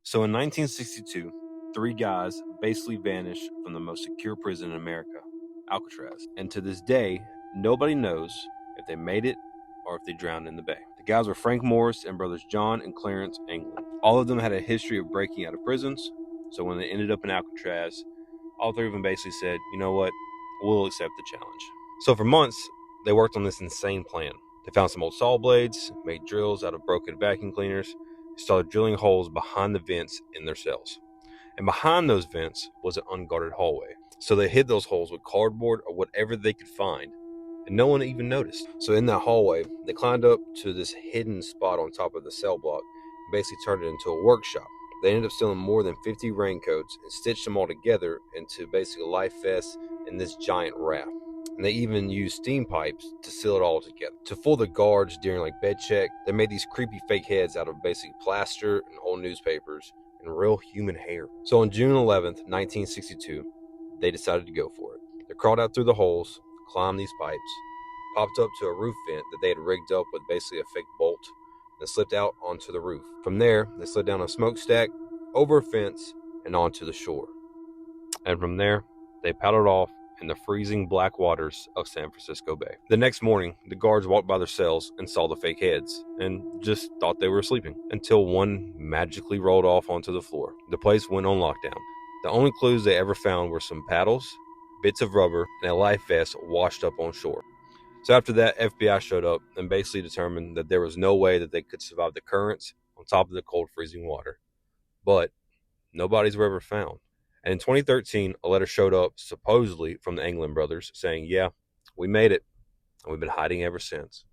So in 1962, three guys basically vanished from the most secure prison in America, Alcatraz. And to this day, nobody knows if they made it or if they drowned in the bay. The guys were Frank Morris and brothers John and Clarence England. All of them had a history of breaking out of prisons. So when they ended up in Alcatraz, all three of them basically said, you know what, we'll accept the challenge. So for months, they worked on this insane plan. They found some old saw blades, made drills out of broken vacuum cleaners, started drilling holes behind the vents in their cells. And behind those vents was an unguarded hallway. So they hid those holes with cardboard or whatever they could find, and no one even noticed. So in that hallway, they climbed up to this hidden spot on top of the cell block and basically turned it into a workshop. They ended up stealing more than 50 raincoats and stitched them all together into basically a life vest and this giant raft. And they even used steam pipes to seal it all together. To fool the guards during bed check, they made these creepy fake heads out of basically plaster and old newspapers and real human hair. So on June 11th, 1962, they decided to go for it. They crawled out through the holes, climbed these pipes, popped up to a roof vent that they had rigged up with basically a fake bolt, and slipped out onto the roof. From there, they slid down a smokestack, over a fence, and onto the shore. And from there, they paddled off in the freezing black waters of San Francisco Bay. The next morning, the guards walked by their cells and saw the fake heads and just thought they were sleeping until one magically rolled off onto the floor. The place went on lockdown. The only clues they ever found were some paddles, bits of rubber, and a life vest washed up on shore. So after that, FBI showed up and basically determined that there was no way that they could survive the currents on top of the cold, freezing water. But no bodies were ever found. And in 2013, a letter showed up, supposedly from the England brothers, saying, yeah, we made it, and we've been hiding ever since.